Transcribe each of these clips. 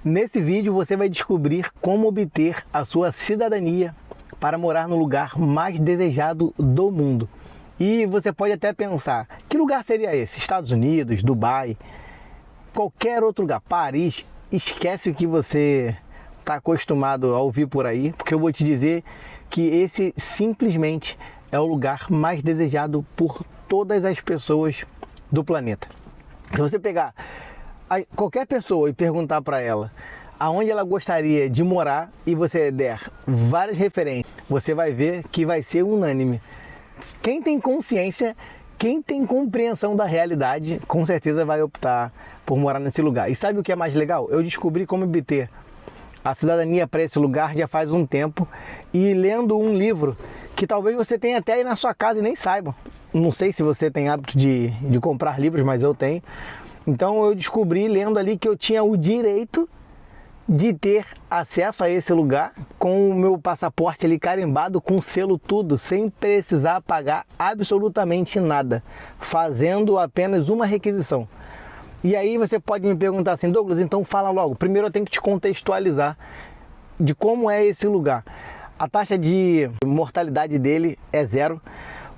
Nesse vídeo você vai descobrir como obter a sua cidadania para morar no lugar mais desejado do mundo. E você pode até pensar, que lugar seria esse? Estados Unidos, Dubai, qualquer outro lugar, Paris? Esquece o que você está acostumado a ouvir por aí, porque eu vou te dizer que esse simplesmente é o lugar mais desejado por todas as pessoas do planeta. Se você pegar qualquer pessoa e perguntar para ela aonde ela gostaria de morar e você der várias referências, você vai ver que vai ser unânime. Quem tem consciência, quem tem compreensão da realidade, com certeza vai optar por morar nesse lugar. E sabe o que é mais legal? Eu descobri como obter a cidadania para esse lugar já faz um tempo e lendo um livro que talvez você tenha até aí na sua casa e nem saiba. Não sei se você tem hábito de comprar livros, mas eu tenho. Então eu descobri lendo ali que eu tinha o direito de ter acesso a esse lugar com o meu passaporte ali carimbado, com selo tudo, sem precisar pagar absolutamente nada, fazendo apenas uma requisição. E aí você pode me perguntar assim, Douglas, então fala logo. Primeiro eu tenho que te contextualizar de como é esse lugar. A taxa de mortalidade dele é 0.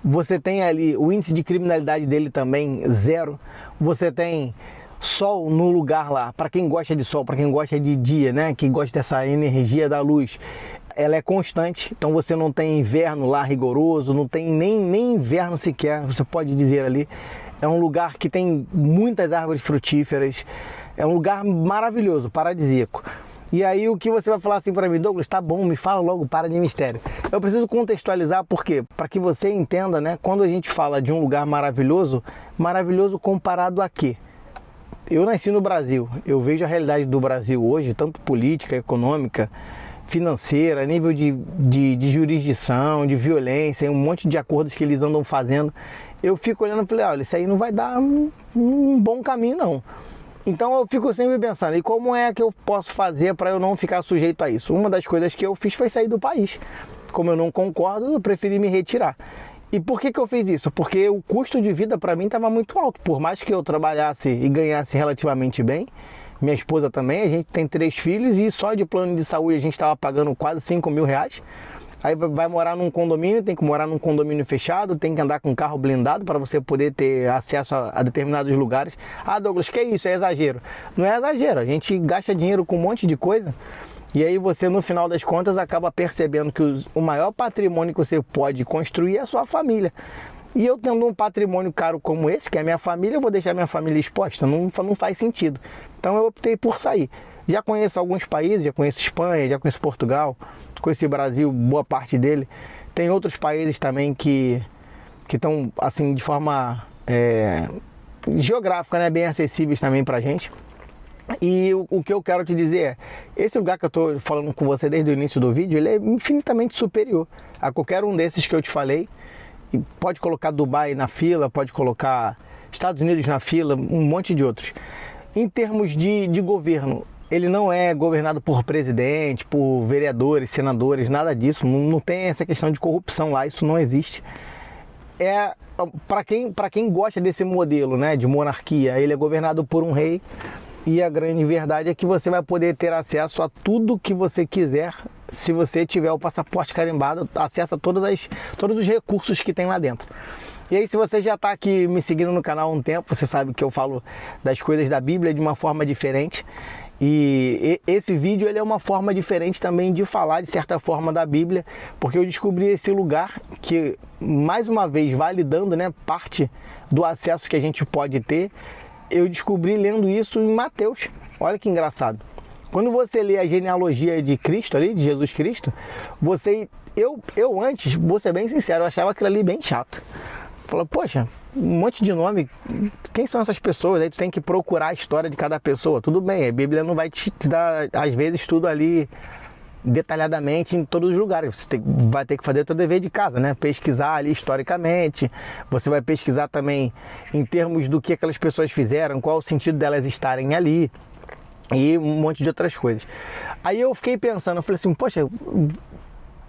Você tem ali o índice de criminalidade dele também 0. Você tem sol no lugar lá, para quem gosta de sol, para quem gosta de dia, né? Quem gosta dessa energia da luz, ela é constante, então você não tem inverno lá rigoroso, não tem nem inverno sequer, você pode dizer ali. É um lugar que tem muitas árvores frutíferas, é um lugar maravilhoso, paradisíaco. E aí o que você vai falar assim para mim, Douglas, tá bom, me fala logo, para de mistério. Eu preciso contextualizar porque, para que você entenda, né, quando a gente fala de um lugar maravilhoso, maravilhoso comparado a quê? Eu nasci no Brasil, eu vejo a realidade do Brasil hoje, tanto política, econômica, financeira, nível de jurisdição, de violência, um monte de acordos que eles andam fazendo. Eu fico olhando e falei, olha, isso aí não vai dar um bom caminho não. Então eu fico sempre pensando, e como é que eu posso fazer para eu não ficar sujeito a isso? Uma das coisas que eu fiz foi sair do país. Como eu não concordo, eu preferi me retirar. E por que eu fiz isso? Porque o custo de vida para mim estava muito alto. Por mais que eu trabalhasse e ganhasse relativamente bem, minha esposa também, a gente tem 3 filhos e só de plano de saúde a gente estava pagando quase 5 mil reais. Aí vai morar num condomínio, tem que morar num condomínio fechado, tem que andar com carro blindado para você poder ter acesso a determinados lugares. Ah, Douglas, que isso? É exagero? Não é exagero, a gente gasta dinheiro com um monte de coisa. E aí você, no final das contas, acaba percebendo que o maior patrimônio que você pode construir é a sua família. E eu tendo um patrimônio caro como esse, que é a minha família, eu vou deixar minha família exposta? Não faz sentido. Então eu optei por sair. Já conheço alguns países, já conheço Espanha, já conheço Portugal, conheci o Brasil, boa parte dele. Tem outros países também que estão, assim, de forma geográfica, né, bem acessíveis também pra gente. E o que eu quero te dizer é, esse lugar que eu estou falando com você desde o início do vídeo, ele é infinitamente superior a qualquer um desses que eu te falei. E pode colocar Dubai na fila, pode colocar Estados Unidos na fila, um monte de outros. Em termos de governo, ele não é governado por presidente, por vereadores, senadores, nada disso. Não tem essa questão de corrupção lá, isso não existe. Para quem gosta desse modelo, né, de monarquia, ele é governado por um rei. E a grande verdade é que você vai poder ter acesso a tudo que você quiser se você tiver o passaporte carimbado, acesso a todos os recursos que tem lá dentro. E aí, se você já está aqui me seguindo no canal há um tempo, você sabe que eu falo das coisas da Bíblia de uma forma diferente. E esse vídeo ele é uma forma diferente também de falar, de certa forma, da Bíblia, porque eu descobri esse lugar que, mais uma vez, validando, né, parte do acesso que a gente pode ter. Eu descobri lendo isso em Mateus. Olha que engraçado. Quando você lê a genealogia de Cristo ali, de Jesus Cristo, eu antes, vou ser bem sincero, eu achava aquilo ali bem chato. Falei, poxa, um monte de nome, quem são essas pessoas? Aí tu tem que procurar a história de cada pessoa. Tudo bem, a Bíblia não vai te dar, às vezes, tudo ali detalhadamente em todos os lugares. Você vai ter que fazer o seu dever de casa, né? Pesquisar ali historicamente, você vai pesquisar também em termos do que aquelas pessoas fizeram, qual o sentido delas estarem ali e um monte de outras coisas. Aí eu fiquei pensando, eu falei assim, poxa,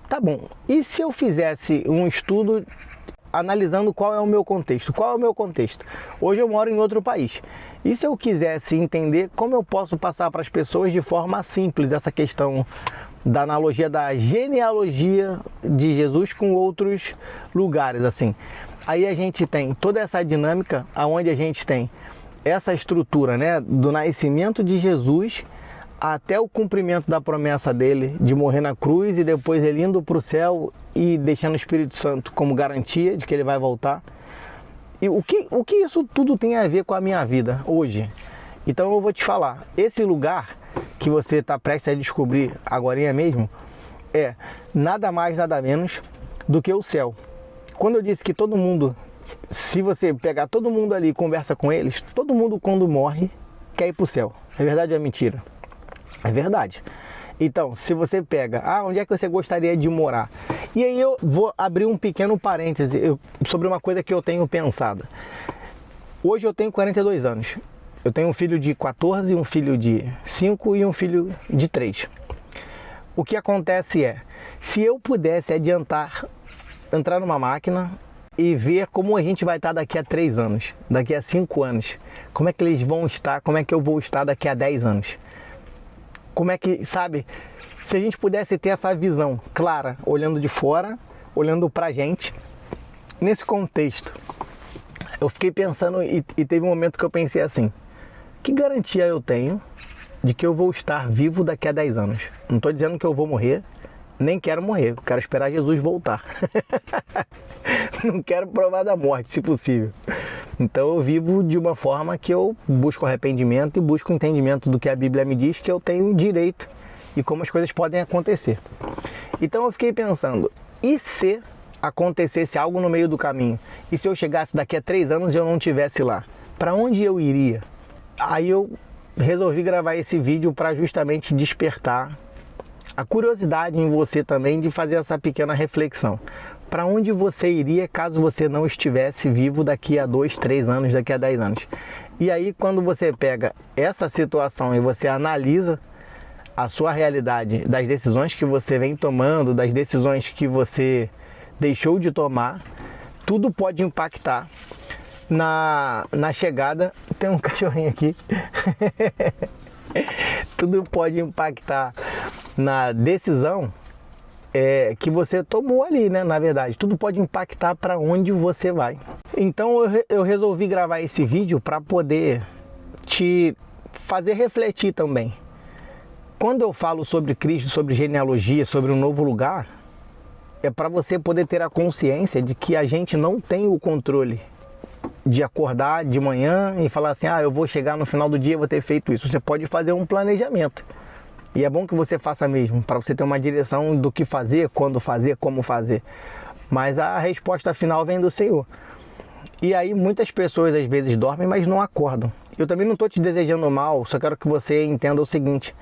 tá bom, e se eu fizesse um estudo analisando qual é o meu contexto. Qual é o meu contexto? Hoje eu moro em outro país. E se eu quisesse entender como eu posso passar para as pessoas de forma simples essa questão da analogia da genealogia de Jesus com outros lugares, assim. Aí a gente tem toda essa dinâmica, aonde a gente tem essa estrutura, né, do nascimento de Jesus até o cumprimento da promessa dele de morrer na cruz e depois ele indo para o céu e deixando o Espírito Santo como garantia de que ele vai voltar. E o que isso tudo tem a ver com a minha vida hoje? Então eu vou te falar, esse lugar que você está prestes a descobrir agora mesmo é nada mais, nada menos do que o céu. Quando eu disse que todo mundo, se você pegar todo mundo ali e conversa com eles, todo mundo quando morre quer ir para o céu. É verdade ou é mentira? É verdade. Então, se você pega, onde é que você gostaria de morar? E aí eu vou abrir um pequeno parêntese sobre uma coisa que eu tenho pensado. Hoje eu tenho 42 anos. Eu tenho um filho de 14, um filho de 5 e um filho de 3. O que acontece é, se eu pudesse entrar numa máquina e ver como a gente vai estar daqui a 3 anos, daqui a 5 anos, como é que eles vão estar, como é que eu vou estar daqui a 10 anos. Como é que, sabe, se a gente pudesse ter essa visão clara, olhando de fora, olhando pra gente, nesse contexto, eu fiquei pensando e teve um momento que eu pensei assim, que garantia eu tenho de que eu vou estar vivo daqui a 10 anos? Não estou dizendo que eu vou morrer, nem quero morrer, eu quero esperar Jesus voltar. Não quero provar da morte, se possível. Então eu vivo de uma forma que eu busco arrependimento e busco entendimento do que a Bíblia me diz que eu tenho direito e como as coisas podem acontecer. Então eu fiquei pensando, e se acontecesse algo no meio do caminho? E se eu chegasse daqui a 3 anos e eu não estivesse lá? Para onde eu iria? Aí eu resolvi gravar esse vídeo para justamente despertar a curiosidade em você também de fazer essa pequena reflexão. Para onde você iria caso você não estivesse vivo daqui a 2, 3 anos, daqui a 10 anos? E aí quando você pega essa situação e você analisa a sua realidade, das decisões que você vem tomando, das decisões que você deixou de tomar, tudo pode impactar na chegada. Tem um cachorrinho aqui. Tudo pode impactar na decisão que você tomou ali, né? Na verdade, tudo pode impactar para onde você vai. Então eu resolvi gravar esse vídeo para poder te fazer refletir também. Quando eu falo sobre Cristo, sobre genealogia, sobre um novo lugar, é para você poder ter a consciência de que a gente não tem o controle de acordar de manhã e falar assim, eu vou chegar no final do dia e vou ter feito isso. Você pode fazer um planejamento. E é bom que você faça mesmo, para você ter uma direção do que fazer, quando fazer, como fazer. Mas a resposta final vem do Senhor. E aí muitas pessoas às vezes dormem, mas não acordam. Eu também não estou te desejando mal, só quero que você entenda o seguinte.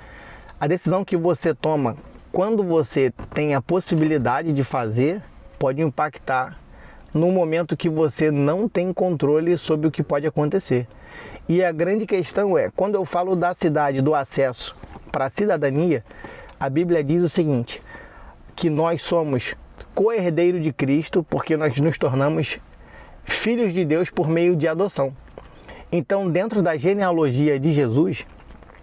A decisão que você toma quando você tem a possibilidade de fazer, pode impactar no momento que você não tem controle sobre o que pode acontecer. E a grande questão é, quando eu falo da cidade, do acesso para a cidadania, a Bíblia diz o seguinte, que nós somos co-herdeiro de Cristo porque nós nos tornamos filhos de Deus por meio de adoção. Então, dentro da genealogia de Jesus,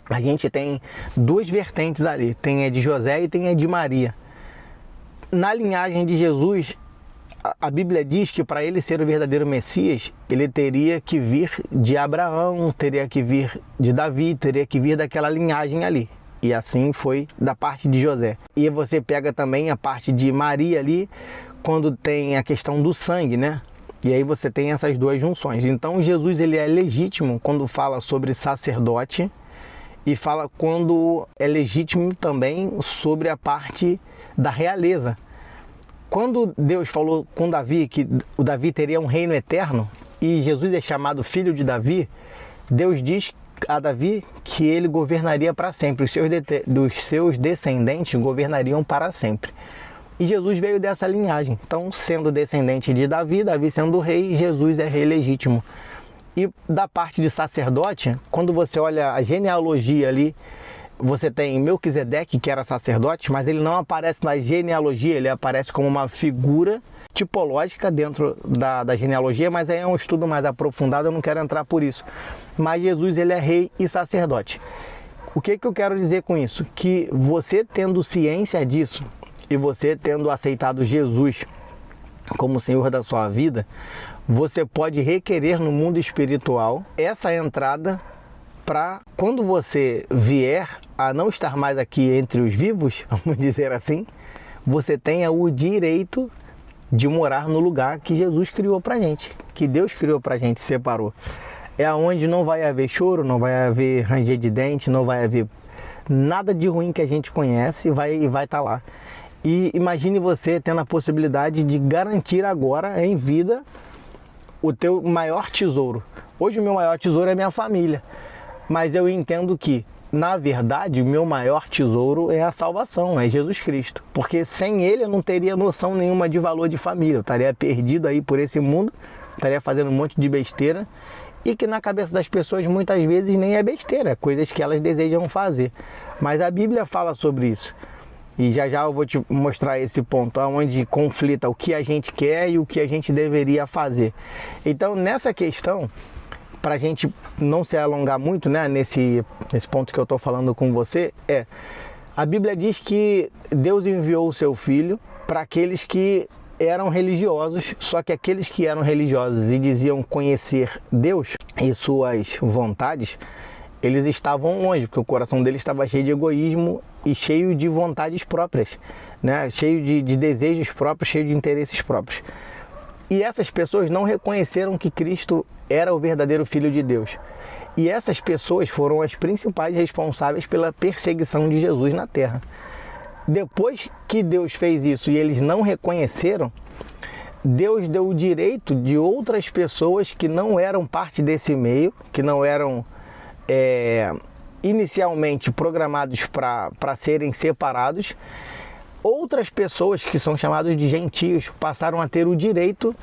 a gente tem 2 vertentes ali, tem a de José e tem a de Maria. Na linhagem de Jesus, a Bíblia diz que para ele ser o verdadeiro Messias, ele teria que vir de Abraão, teria que vir de Davi, teria que vir daquela linhagem ali. E assim foi da parte de José. E você pega também a parte de Maria ali, quando tem a questão do sangue, né? E aí você tem essas 2 junções. Então Jesus ele é legítimo quando fala sobre sacerdote e fala quando é legítimo também sobre a parte da realeza. Quando Deus falou com Davi que o Davi teria um reino eterno e Jesus é chamado filho de Davi, Deus diz a Davi que ele governaria para sempre, os seus descendentes governariam para sempre. E Jesus veio dessa linhagem, então sendo descendente de Davi, Davi sendo rei, Jesus é rei legítimo. E da parte de sacerdote, quando você olha a genealogia ali você tem Melquisedeque, que era sacerdote, mas ele não aparece na genealogia, ele aparece como uma figura tipológica dentro da genealogia, mas aí é um estudo mais aprofundado, eu não quero entrar por isso. Mas Jesus, ele é rei e sacerdote. O que eu quero dizer com isso? Que você tendo ciência disso e você tendo aceitado Jesus como Senhor da sua vida, você pode requerer no mundo espiritual essa entrada para quando você vier a não estar mais aqui entre os vivos, vamos dizer assim, você tenha o direito de morar no lugar que Jesus criou para gente, que Deus criou para gente, separou. É onde não vai haver choro, não vai haver ranger de dente, não vai haver nada de ruim que a gente conhece e vai estar lá. E imagine você tendo a possibilidade de garantir agora em vida o teu maior tesouro. Hoje o meu maior tesouro é minha família, mas eu entendo que, na verdade, o meu maior tesouro é a salvação, é Jesus Cristo. Porque sem Ele eu não teria noção nenhuma de valor de família, eu estaria perdido aí por esse mundo, estaria fazendo um monte de besteira, e que na cabeça das pessoas muitas vezes nem é besteira, é coisas que elas desejam fazer. Mas a Bíblia fala sobre isso. E já eu vou te mostrar esse ponto, onde conflita o que a gente quer e o que a gente deveria fazer. Então, nessa questão, para a gente não se alongar muito, né, nesse ponto que eu estou falando com você, a Bíblia diz que Deus enviou o seu Filho para aqueles que eram religiosos, só que aqueles que eram religiosos e diziam conhecer Deus e suas vontades, eles estavam longe, porque o coração deles estava cheio de egoísmo e cheio de vontades próprias, né? Cheio de desejos próprios, cheio de interesses próprios. E essas pessoas não reconheceram que Cristo era o verdadeiro Filho de Deus. E essas pessoas foram as principais responsáveis pela perseguição de Jesus na Terra. Depois que Deus fez isso e eles não reconheceram, Deus deu o direito de outras pessoas que não eram parte desse meio, que não eram inicialmente programados para serem separados, outras pessoas que são chamadas de gentios passaram a ter o direito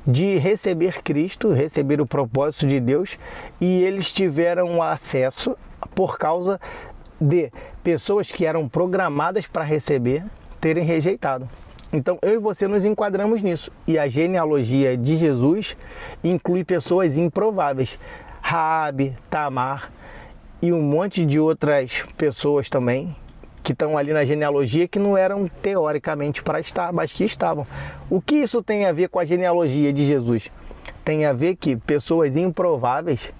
de receber Cristo, receber o propósito de Deus, e eles tiveram acesso por causa de pessoas que eram programadas para receber terem rejeitado. Então eu e você nos enquadramos nisso, e a genealogia de Jesus inclui pessoas improváveis, Raabe, Tamar e um monte de outras pessoas também que estão ali na genealogia que não eram teoricamente para estar, mas que estavam. O que isso tem a ver com a genealogia de Jesus? Tem a ver que pessoas improváveis,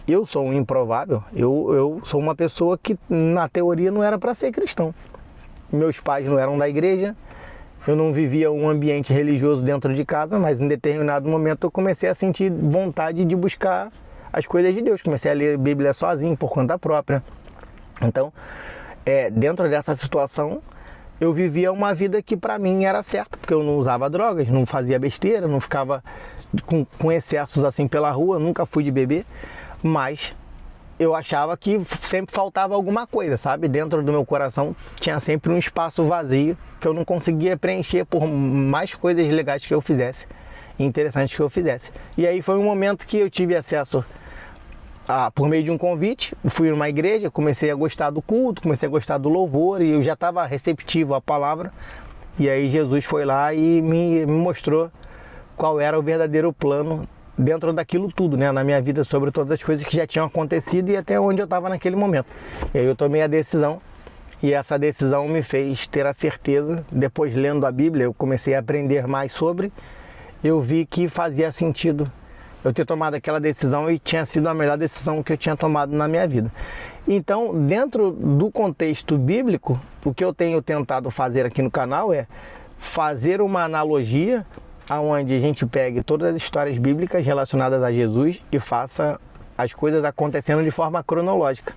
eu sou um improvável, eu sou uma pessoa que na teoria não era para ser cristão. Meus pais não eram da igreja, eu não vivia um ambiente religioso dentro de casa, mas em determinado momento eu comecei a sentir vontade de buscar as coisas de Deus. Comecei a ler a Bíblia sozinho, por conta própria. Então, dentro dessa situação, eu vivia uma vida que para mim era certa, porque eu não usava drogas, não fazia besteira, não ficava com excessos assim pela rua, nunca fui de beber, mas eu achava que sempre faltava alguma coisa, sabe? Dentro do meu coração tinha sempre um espaço vazio que eu não conseguia preencher por mais coisas legais que eu fizesse, interessantes que eu fizesse. E aí foi um momento que eu tive acesso por meio de um convite, fui numa igreja, comecei a gostar do culto, comecei a gostar do louvor, e eu já estava receptivo à palavra, e aí Jesus foi lá e me mostrou qual era o verdadeiro plano dentro daquilo tudo, né, na minha vida, sobre todas as coisas que já tinham acontecido e até onde eu estava naquele momento. E aí eu tomei a decisão, e essa decisão me fez ter a certeza, depois lendo a Bíblia, eu comecei a aprender mais sobre, eu vi que fazia sentido eu ter tomado aquela decisão e tinha sido a melhor decisão que eu tinha tomado na minha vida. Então, dentro do contexto bíblico, o que eu tenho tentado fazer aqui no canal é fazer uma analogia onde a gente pegue todas as histórias bíblicas relacionadas a Jesus e faça as coisas acontecendo de forma cronológica.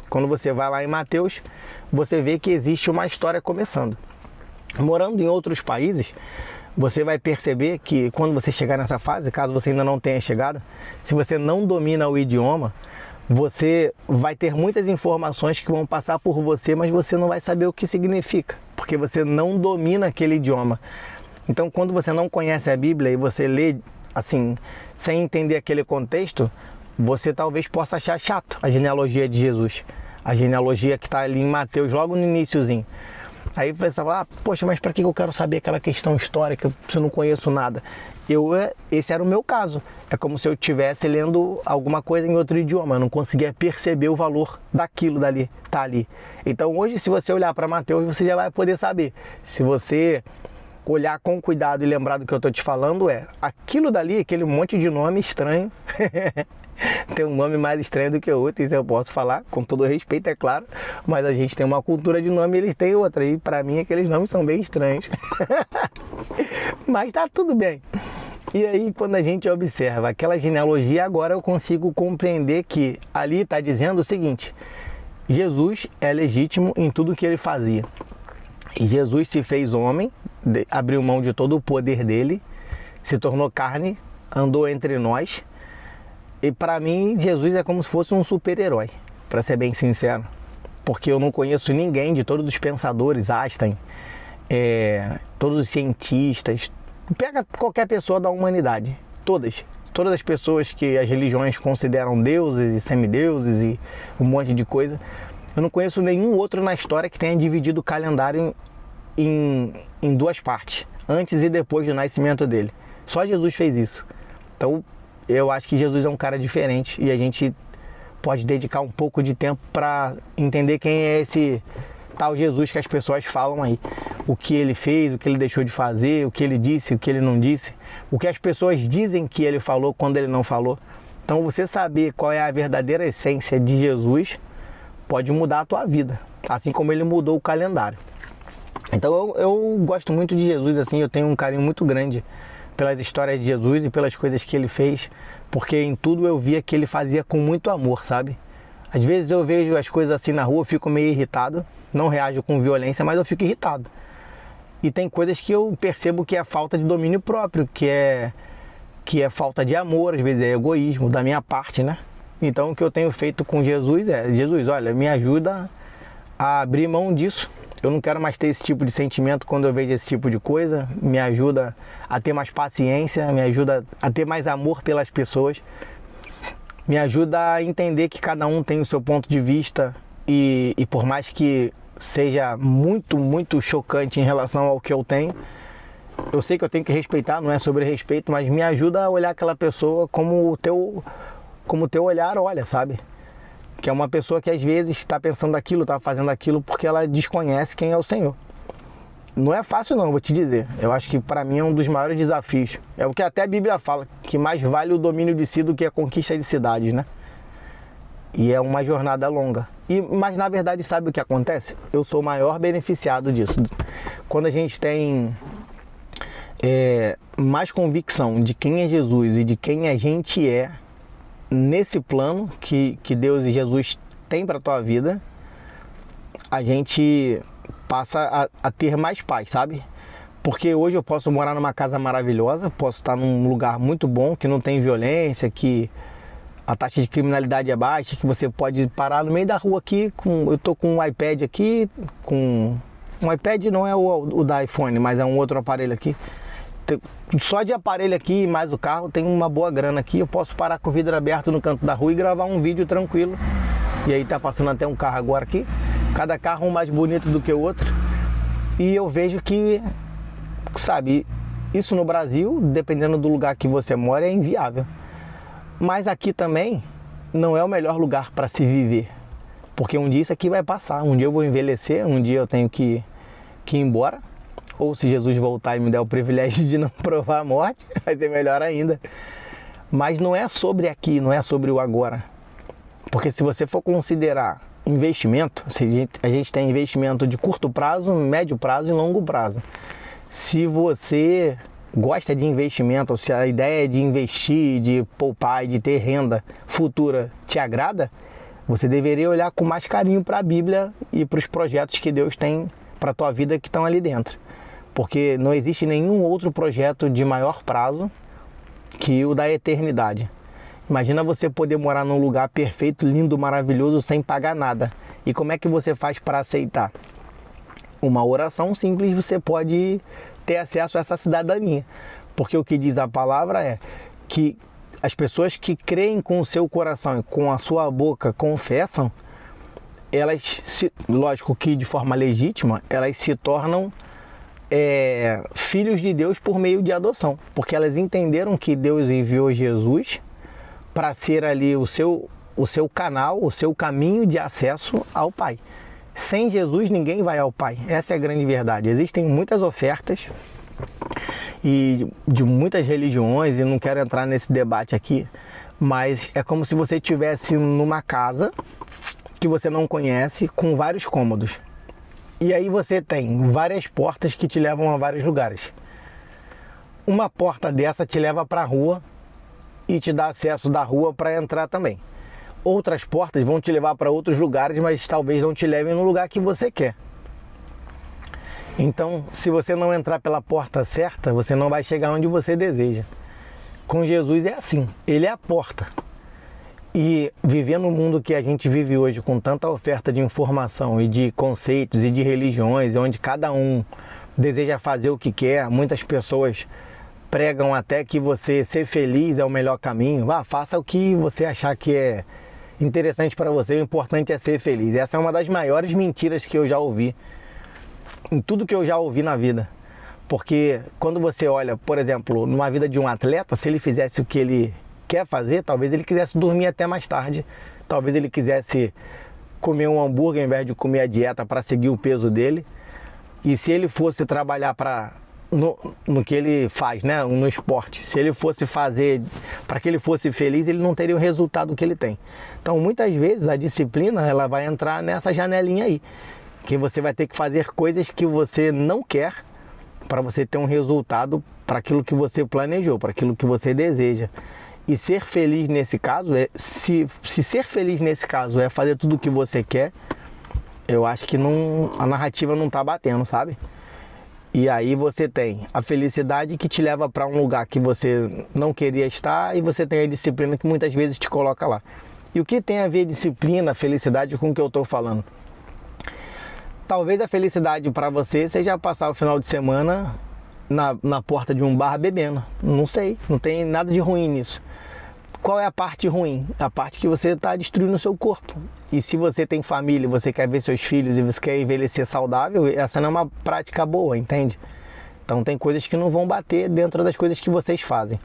Quando você vai lá em Mateus, você vê que existe uma história começando. Morando em outros países, você vai perceber que quando você chegar nessa fase, caso você ainda não tenha chegado, se você não domina o idioma, você vai ter muitas informações que vão passar por você, mas você não vai saber o que significa, porque você não domina aquele idioma. Então, quando você não conhece a Bíblia e você lê assim, sem entender aquele contexto, você talvez possa achar chato a genealogia de Jesus. a genealogia que está ali em Mateus, logo no iniciozinho. Aí você fala, poxa, mas para que eu quero saber aquela questão histórica se eu não conheço nada? Esse era o meu caso. É como se eu estivesse lendo alguma coisa em outro idioma, eu não conseguia perceber o valor daquilo dali, tá ali. Então hoje, se você olhar para Mateus, você já vai poder saber. Se você olhar com cuidado e lembrar do que eu estou te falando, aquilo dali, aquele monte de nome estranho, tem um nome mais estranho do que o outro, isso eu posso falar, com todo respeito, é claro, mas a gente tem uma cultura de nome e eles têm outra, e para mim aqueles nomes são bem estranhos. Mas tá tudo bem. E aí, quando a gente observa aquela genealogia, agora eu consigo compreender que ali está dizendo o seguinte: Jesus é legítimo em tudo que ele fazia. E Jesus se fez homem, abriu mão de todo o poder dele, se tornou carne, andou entre nós. E para mim, Jesus é como se fosse um super-herói, para ser bem sincero. Porque eu não conheço ninguém de todos os pensadores, Einstein, todos os cientistas, pega qualquer pessoa da humanidade, todas as pessoas que as religiões consideram deuses e semideuses e um monte de coisa, eu não conheço nenhum outro na história que tenha dividido o calendário em duas partes, antes e depois do nascimento dele. Só Jesus fez isso. Então, eu acho que Jesus é um cara diferente e a gente pode dedicar um pouco de tempo para entender quem é esse tal Jesus que as pessoas falam aí. O que ele fez, o que ele deixou de fazer, o que ele disse, o que ele não disse, o que as pessoas dizem que ele falou quando ele não falou. Então, você saber qual é a verdadeira essência de Jesus pode mudar a tua vida, assim como ele mudou o calendário. Então eu gosto muito de Jesus, assim, eu tenho um carinho muito grande pelas histórias de Jesus e pelas coisas que ele fez, porque em tudo eu via que ele fazia com muito amor, sabe? Às vezes eu vejo as coisas assim na rua, eu fico meio irritado, não reajo com violência, mas eu fico irritado. E tem coisas que eu percebo que é falta de domínio próprio, que é falta de amor, às vezes é egoísmo da minha parte, né? Então o que eu tenho feito com Jesus Jesus, olha, me ajuda a abrir mão disso. Eu não quero mais ter esse tipo de sentimento quando eu vejo esse tipo de coisa. Me ajuda a ter mais paciência, me ajuda a ter mais amor pelas pessoas. Me ajuda a entender que cada um tem o seu ponto de vista e por mais que seja muito, muito chocante em relação ao que eu tenho, eu sei que eu tenho que respeitar, não é sobre respeito, mas me ajuda a olhar aquela pessoa como o teu olhar olha, sabe? Que é uma pessoa que às vezes está pensando aquilo, está fazendo aquilo porque ela desconhece quem é o Senhor. Não é fácil não, vou te dizer. Eu acho que para mim é um dos maiores desafios. É o que até a Bíblia fala, que mais vale o domínio de si do que a conquista de cidades, né? E é uma jornada longa. Mas na verdade, sabe o que acontece? Eu sou o maior beneficiado disso. Quando a gente tem mais convicção de quem é Jesus e de quem a gente é nesse plano que Deus e Jesus têm para a tua vida, a gente passa a ter mais paz, sabe? Porque hoje eu posso morar numa casa maravilhosa, posso estar num lugar muito bom, que não tem violência, que a taxa de criminalidade é baixa, que você pode parar no meio da rua aqui, eu tô com um iPad aqui, um iPad não é o da iPhone, mas é um outro aparelho aqui. Só de aparelho aqui, mais o carro, tem uma boa grana aqui. Eu posso parar com o vidro aberto no canto da rua e gravar um vídeo tranquilo. E aí tá passando até um carro agora aqui. Cada carro um mais bonito do que o outro. E eu vejo que, sabe, isso no Brasil, dependendo do lugar que você mora, é inviável. Mas aqui também não é o melhor lugar para se viver. Porque um dia isso aqui vai passar. Um dia eu vou envelhecer, um dia eu tenho que ir embora. Ou se Jesus voltar e me der o privilégio de não provar a morte, vai ser melhor ainda. Mas não é sobre aqui, não é sobre o agora. Porque se você for considerar investimento, a gente tem investimento de curto prazo, médio prazo e longo prazo. Se você gosta de investimento, ou se a ideia de investir, de poupar e de ter renda futura te agrada, você deveria olhar com mais carinho para a Bíblia e para os projetos que Deus tem para a tua vida que estão ali dentro. Porque não existe nenhum outro projeto de maior prazo que o da eternidade. Imagina você poder morar num lugar perfeito, lindo, maravilhoso, sem pagar nada. E como é que você faz para aceitar? Uma oração simples, você pode ter acesso a essa cidadania. Porque o que diz a palavra é que as pessoas que creem com o seu coração e com a sua boca confessam, lógico que de forma legítima, elas se tornam filhos de Deus por meio de adoção, porque elas entenderam que Deus enviou Jesus para ser ali o seu canal, o seu caminho de acesso ao Pai. Sem Jesus ninguém vai ao Pai, essa é a grande verdade. Existem muitas ofertas e de muitas religiões, e não quero entrar nesse debate aqui, mas é como se você estivesse numa casa que você não conhece, com vários cômodos. E aí você tem várias portas que te levam a vários lugares. Uma porta dessa te leva para a rua e te dá acesso da rua para entrar também. Outras portas vão te levar para outros lugares, mas talvez não te levem no lugar que você quer. Então, se você não entrar pela porta certa, você não vai chegar onde você deseja. Com Jesus é assim, Ele é a porta. E viver no mundo que a gente vive hoje, com tanta oferta de informação e de conceitos e de religiões, onde cada um deseja fazer o que quer, muitas pessoas pregam até que você ser feliz é o melhor caminho. Faça o que você achar que é interessante para você, o importante é ser feliz. Essa é uma das maiores mentiras que eu já ouvi, em tudo que eu já ouvi na vida. Porque quando você olha, por exemplo, numa vida de um atleta, se ele fizesse o que ele quer fazer, talvez ele quisesse dormir até mais tarde, talvez ele quisesse comer um hambúrguer ao invés de comer a dieta para seguir o peso dele. E se ele fosse trabalhar no que ele faz, né, no esporte, se ele fosse fazer para que ele fosse feliz, ele não teria o resultado que ele tem. Então, muitas vezes a disciplina ela vai entrar nessa janelinha aí, que você vai ter que fazer coisas que você não quer para você ter um resultado para aquilo que você planejou, para aquilo que você deseja. E ser feliz nesse caso, se ser feliz nesse caso é fazer tudo o que você quer, eu acho que a narrativa não está batendo, sabe? E aí você tem a felicidade que te leva para um lugar que você não queria estar, e você tem a disciplina que muitas vezes te coloca lá. E o que tem a ver disciplina, felicidade com o que eu estou falando? Talvez a felicidade para você seja passar o final de semana na porta de um bar bebendo. Não sei, não tem nada de ruim nisso. Qual é a parte ruim? A parte que você está destruindo o seu corpo. E se você tem família, você quer ver seus filhos e você quer envelhecer saudável, essa não é uma prática boa, entende? Então tem coisas que não vão bater dentro das coisas que vocês fazem,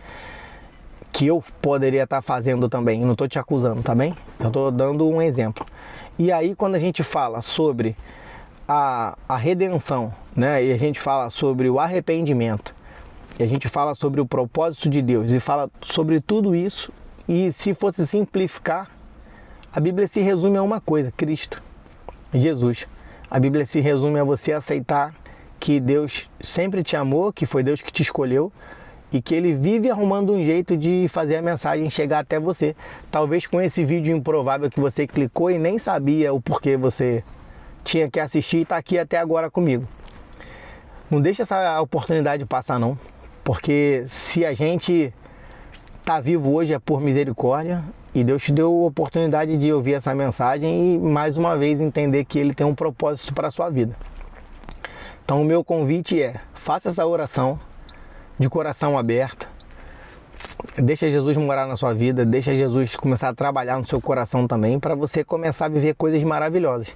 que eu poderia estar fazendo também. Não estou te acusando, tá bem? Eu estou dando um exemplo. E aí quando a gente fala sobre a redenção, né? E a gente fala sobre o arrependimento, e a gente fala sobre o propósito de Deus, e fala sobre tudo isso, e se fosse simplificar, a Bíblia se resume a uma coisa: Cristo, Jesus. A Bíblia se resume a você aceitar que Deus sempre te amou, que foi Deus que te escolheu, e que Ele vive arrumando um jeito de fazer a mensagem chegar até você. Talvez com esse vídeo improvável que você clicou e nem sabia o porquê você tinha que assistir e está aqui até agora comigo. Não deixa essa oportunidade passar não, porque se a gente está vivo hoje é por misericórdia, e Deus te deu a oportunidade de ouvir essa mensagem e mais uma vez entender que Ele tem um propósito para a sua vida. Então o meu convite é: faça essa oração de coração aberto, deixa Jesus morar na sua vida, deixa Jesus começar a trabalhar no seu coração também, para você começar a viver coisas maravilhosas.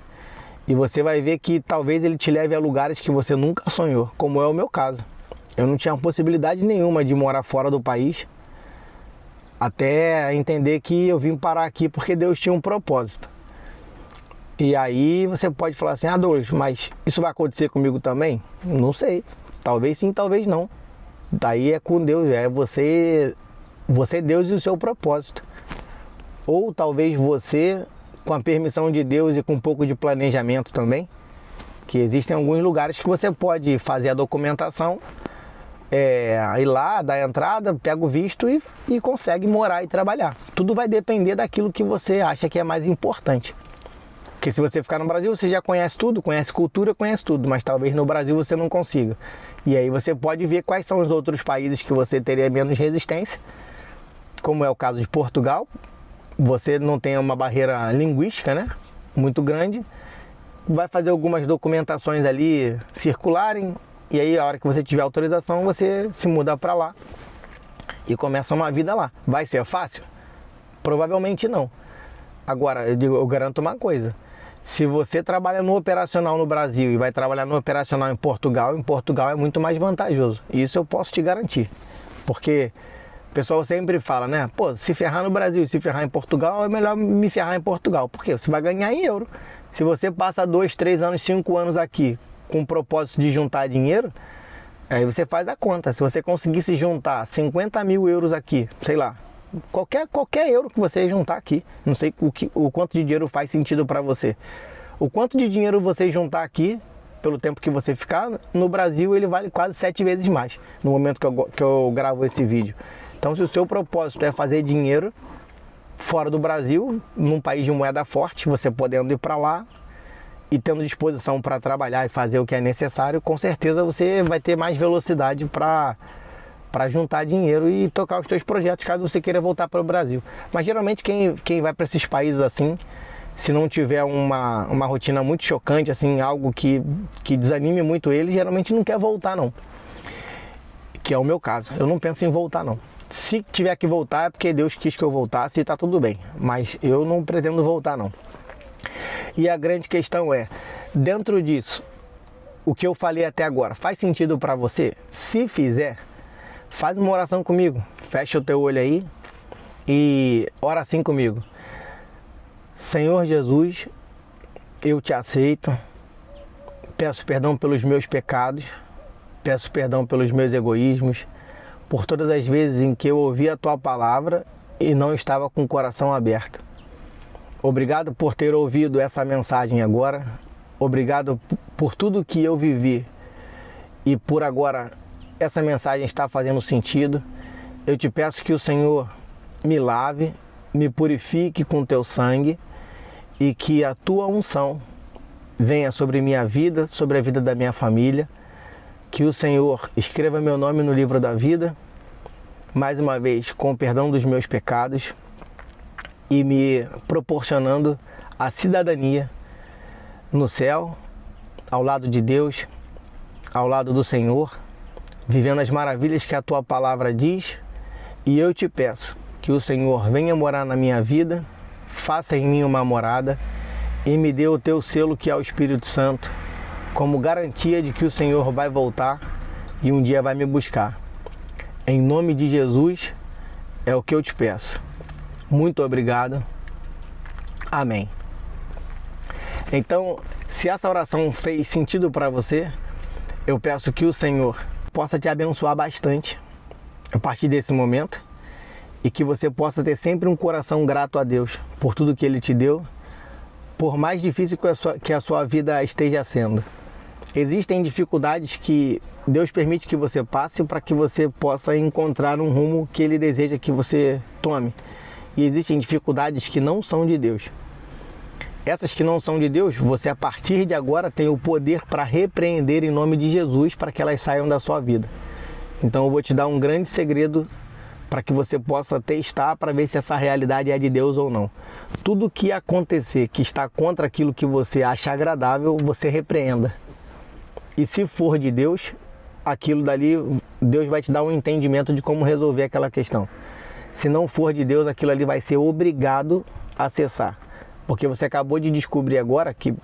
E você vai ver que talvez Ele te leve a lugares que você nunca sonhou, como é o meu caso. Eu não tinha possibilidade nenhuma de morar fora do país, até entender que eu vim parar aqui porque Deus tinha um propósito. E aí você pode falar assim: Douglas, mas isso vai acontecer comigo também? Não sei, talvez sim, talvez não. Daí é com Deus, é você Deus e o seu propósito. Ou talvez você, com a permissão de Deus e com um pouco de planejamento também, que existem alguns lugares que você pode fazer a documentação, ir lá, dar a entrada, pega o visto e consegue morar e trabalhar. Tudo vai depender daquilo que você acha que é mais importante. Porque se você ficar no Brasil, você já conhece tudo, conhece cultura, conhece tudo, mas talvez no Brasil você não consiga. E aí você pode ver quais são os outros países que você teria menos resistência, como é o caso de Portugal. Você não tem uma barreira linguística, né, muito grande, vai fazer algumas documentações ali circularem, e aí a hora que você tiver autorização, você se muda para lá e começa uma vida lá. Vai ser fácil? Provavelmente não. Agora, eu garanto uma coisa: Se você trabalha no operacional no Brasil e vai trabalhar no operacional em Portugal é muito mais vantajoso. Isso eu posso te garantir. Porque o pessoal sempre fala, né? Pô, se ferrar no Brasil e se ferrar em Portugal, é melhor me ferrar em Portugal. Por quê? Você vai ganhar em euro. Se você passa 2, 3 anos, 5 anos aqui com o propósito de juntar dinheiro, aí você faz a conta. Se você conseguisse juntar 50 mil euros aqui, sei lá, qualquer euro que você juntar aqui, não sei o quanto de dinheiro faz sentido para você. O quanto de dinheiro você juntar aqui, pelo tempo que você ficar, no Brasil ele vale quase 7 vezes mais, no momento que eu gravo esse vídeo. Então, se o seu propósito é fazer dinheiro fora do Brasil, num país de moeda forte, você podendo ir para lá e tendo disposição para trabalhar e fazer o que é necessário, com certeza você vai ter mais velocidade para juntar dinheiro e tocar os seus projetos, caso você queira voltar para o Brasil. Mas geralmente quem vai para esses países assim, se não tiver uma rotina muito chocante, assim, algo que desanime muito ele, geralmente não quer voltar não. Que é o meu caso. Eu não penso em voltar não. Se tiver que voltar é porque Deus quis que eu voltasse e tá tudo bem. Mas eu não pretendo voltar não. E a grande questão é, dentro disso, o que eu falei até agora, faz sentido para você? Se fizer, faz uma oração comigo. Fecha o teu olho aí e ora assim comigo. Senhor Jesus, eu te aceito. Peço perdão pelos meus pecados. Peço perdão pelos meus egoísmos. Por todas as vezes em que eu ouvi a tua palavra e não estava com o coração aberto. Obrigado por ter ouvido essa mensagem agora. Obrigado por tudo que eu vivi e por agora essa mensagem está fazendo sentido. Eu te peço que o Senhor me lave, me purifique com teu sangue e que a tua unção venha sobre minha vida, sobre a vida da minha família. Que o Senhor escreva meu nome no livro da vida, mais uma vez com o perdão dos meus pecados e me proporcionando a cidadania no céu, ao lado de Deus, ao lado do Senhor, vivendo as maravilhas que a tua palavra diz. E eu te peço que o Senhor venha morar na minha vida, faça em mim uma morada e me dê o teu selo, que é o Espírito Santo, como garantia de que o Senhor vai voltar e um dia vai me buscar. Em nome de Jesus é o que eu te peço. Muito obrigado. Amém. Então, se essa oração fez sentido para você, eu peço que o Senhor possa te abençoar bastante a partir desse momento e que você possa ter sempre um coração grato a Deus por tudo que Ele te deu, por mais difícil que a sua vida esteja sendo. Existem dificuldades que Deus permite que você passe para que você possa encontrar um rumo que Ele deseja que você tome. E existem dificuldades que não são de Deus. Essas que não são de Deus, você a partir de agora tem o poder para repreender em nome de Jesus para que elas saiam da sua vida. Então eu vou te dar um grande segredo para que você possa testar para ver se essa realidade é de Deus ou não. Tudo que acontecer que está contra aquilo que você acha agradável, você repreenda. E se for de Deus, aquilo dali, Deus vai te dar um entendimento de como resolver aquela questão. Se não for de Deus, aquilo ali vai ser obrigado a cessar. Porque você acabou de descobrir agora que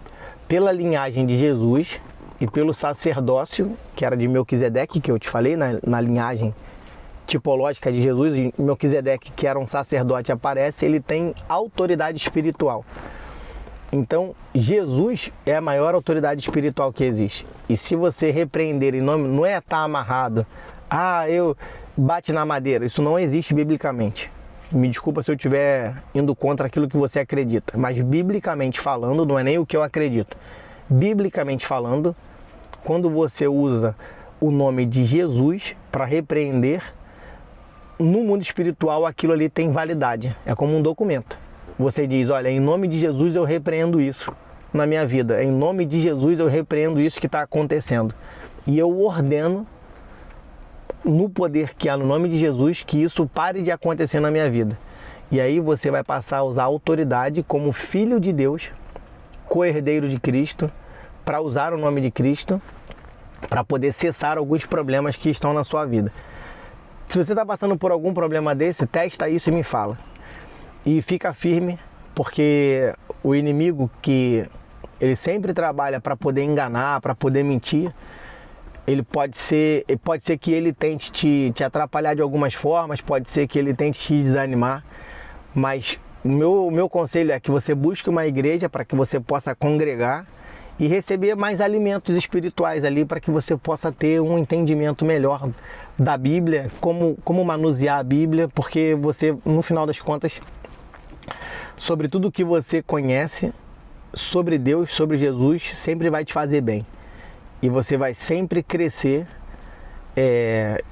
pela linhagem de Jesus e pelo sacerdócio, que era de Melquisedeque, que eu te falei, na linhagem tipológica de Jesus, e Melquisedeque, que era um sacerdote, aparece, ele tem autoridade espiritual. Então, Jesus é a maior autoridade espiritual que existe. E se você repreender em nome, não é estar amarrado. Eu bate na madeira. Isso não existe biblicamente. Me desculpa se eu estiver indo contra aquilo que você acredita. Mas biblicamente falando, não é nem o que eu acredito. Biblicamente falando, quando você usa o nome de Jesus para repreender, no mundo espiritual aquilo ali tem validade. É como um documento. Você diz, olha, em nome de Jesus eu repreendo isso na minha vida. Em nome de Jesus eu repreendo isso que está acontecendo. E eu ordeno, no poder que há no nome de Jesus, que isso pare de acontecer na minha vida. E aí você vai passar a usar a autoridade como filho de Deus, co-herdeiro de Cristo, para usar o nome de Cristo, para poder cessar alguns problemas que estão na sua vida. Se você está passando por algum problema desse, testa isso e me fala. E fica firme, porque o inimigo que ele sempre trabalha para poder enganar, para poder mentir. Pode ser que ele tente te atrapalhar de algumas formas, pode ser que ele tente te desanimar, mas o meu conselho é que você busque uma igreja para que você possa congregar e receber mais alimentos espirituais ali, para que você possa ter um entendimento melhor da Bíblia, como manusear a Bíblia, porque você, no final das contas, sobre tudo que você conhece sobre Deus, sobre Jesus, sempre vai te fazer bem. E você vai sempre crescer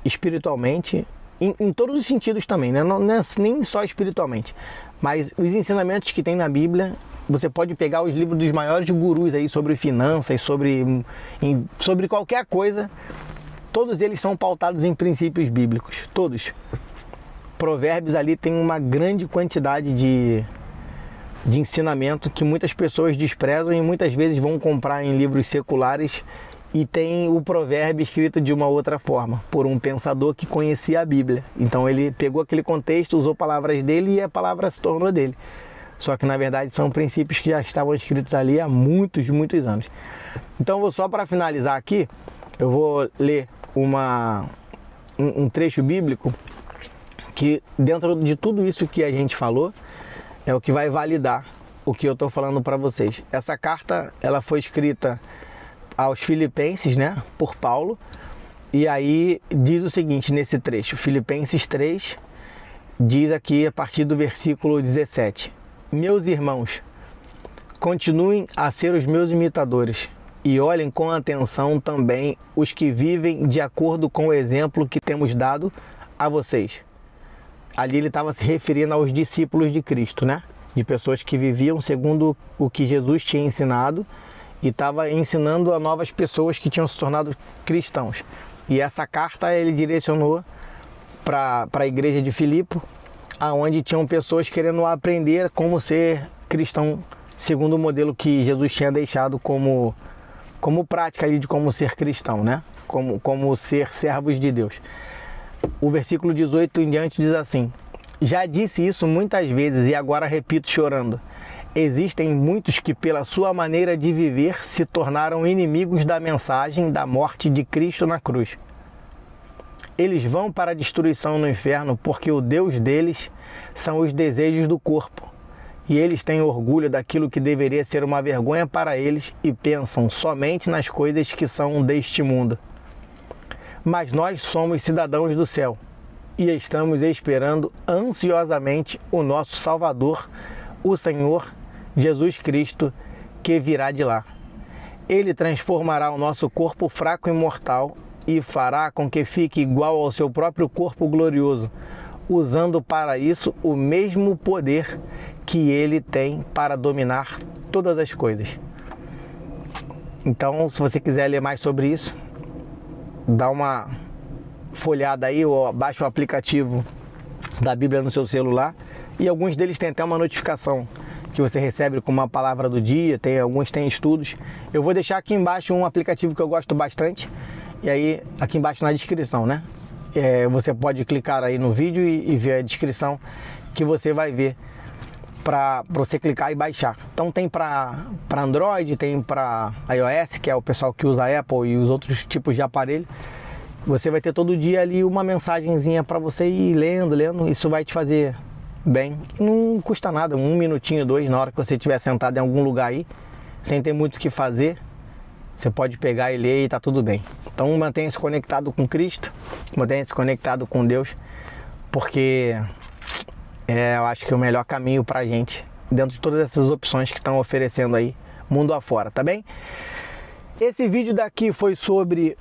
espiritualmente, em todos os sentidos também, né? Não é nem só espiritualmente, mas os ensinamentos que tem na Bíblia, você pode pegar os livros dos maiores gurus aí sobre finanças, sobre qualquer coisa, todos eles são pautados em princípios bíblicos, todos. Provérbios ali tem uma grande quantidade de ensinamento que muitas pessoas desprezam e muitas vezes vão comprar em livros seculares, e tem o provérbio escrito de uma outra forma, por um pensador que conhecia a Bíblia. Então ele pegou aquele contexto, usou palavras dele e a palavra se tornou dele. Só que na verdade são princípios que já estavam escritos ali há muitos anos. Então só para finalizar aqui, eu vou ler um trecho bíblico que, dentro de tudo isso que a gente falou, é o que vai validar o que eu estou falando para vocês. Essa carta, ela foi escrita aos Filipenses, né, por Paulo, e aí diz o seguinte nesse trecho, Filipenses 3, diz aqui a partir do versículo 17: Meus irmãos, continuem a ser os meus imitadores e olhem com atenção também os que vivem de acordo com o exemplo que temos dado a vocês. Ali ele estava se referindo aos discípulos de Cristo, né, de pessoas que viviam segundo o que Jesus tinha ensinado, e estava ensinando a novas pessoas que tinham se tornado cristãos. E essa carta ele direcionou para a igreja de Filipe, aonde tinham pessoas querendo aprender como ser cristão, segundo o modelo que Jesus tinha deixado como prática ali de como ser cristão, né? Como ser servos de Deus. O versículo 18 em diante diz assim: Já disse isso muitas vezes e agora repito chorando. Existem muitos que, pela sua maneira de viver, se tornaram inimigos da mensagem da morte de Cristo na cruz. Eles vão para a destruição no inferno porque o Deus deles são os desejos do corpo. E eles têm orgulho daquilo que deveria ser uma vergonha para eles e pensam somente nas coisas que são deste mundo. Mas nós somos cidadãos do céu e estamos esperando ansiosamente o nosso Salvador, o Senhor Jesus Cristo, que virá de lá. Ele transformará o nosso corpo fraco e mortal e fará com que fique igual ao seu próprio corpo glorioso, usando para isso o mesmo poder que ele tem para dominar todas as coisas. Então, se você quiser ler mais sobre isso, dá uma folhada aí ou baixa o aplicativo da Bíblia no seu celular, e alguns deles têm até uma notificação que você recebe com uma palavra do dia, alguns têm estudos. Eu vou deixar aqui embaixo um aplicativo que eu gosto bastante, e aí aqui embaixo na descrição, né? Você pode clicar aí no vídeo e ver a descrição que você vai ver para você clicar e baixar. Então tem para Android, tem para iOS, que é o pessoal que usa Apple e os outros tipos de aparelho. Você vai ter todo dia ali uma mensagenzinha para você ir lendo, isso vai te fazer bem, não custa nada, 1 minutinho, 2, na hora que você estiver sentado em algum lugar aí, sem ter muito o que fazer, você pode pegar e ler e tá tudo bem. Então mantenha-se conectado com Cristo, mantenha-se conectado com Deus, porque eu acho que é o melhor caminho pra gente, dentro de todas essas opções que estão oferecendo aí, mundo afora, tá bem? Esse vídeo daqui foi sobre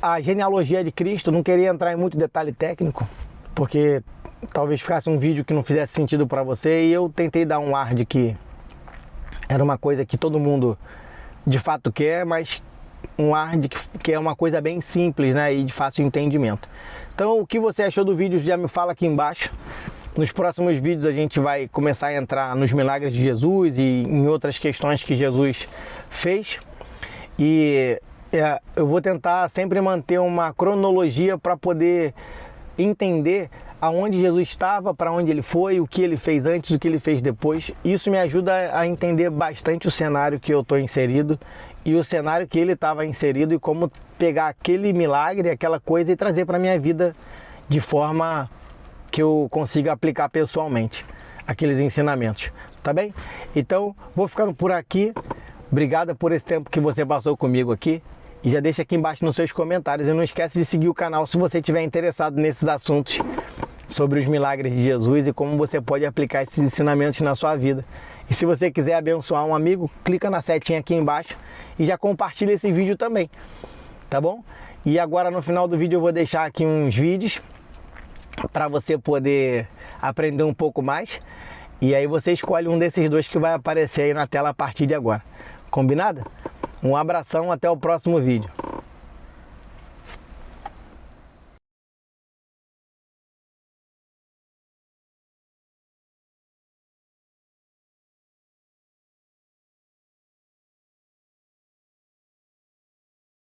a genealogia de Cristo, não queria entrar em muito detalhe técnico, porque talvez ficasse um vídeo que não fizesse sentido para você, e eu tentei dar um ar de que era uma coisa que todo mundo de fato quer, mas um ar de que é uma coisa bem simples, né, e de fácil entendimento. Então, o que você achou do vídeo já me fala aqui embaixo. Nos próximos vídeos a gente vai começar a entrar nos milagres de Jesus e em outras questões que Jesus fez, e eu vou tentar sempre manter uma cronologia para poder entender aonde Jesus estava, para onde ele foi, o que ele fez antes, o que ele fez depois. Isso me ajuda a entender bastante o cenário que eu estou inserido e o cenário que ele estava inserido e como pegar aquele milagre, aquela coisa e trazer para a minha vida de forma que eu consiga aplicar pessoalmente aqueles ensinamentos, tá bem? Então, vou ficando por aqui. Obrigado por esse tempo que você passou comigo aqui. E já deixa aqui embaixo nos seus comentários. E não esquece de seguir o canal se você estiver interessado nesses assuntos sobre os milagres de Jesus e como você pode aplicar esses ensinamentos na sua vida. E se você quiser abençoar um amigo, clica na setinha aqui embaixo e já compartilha esse vídeo também, tá bom? E agora no final do vídeo eu vou deixar aqui uns vídeos para você poder aprender um pouco mais. E aí você escolhe um desses dois que vai aparecer aí na tela a partir de agora. Combinado? Um abração, até o próximo vídeo.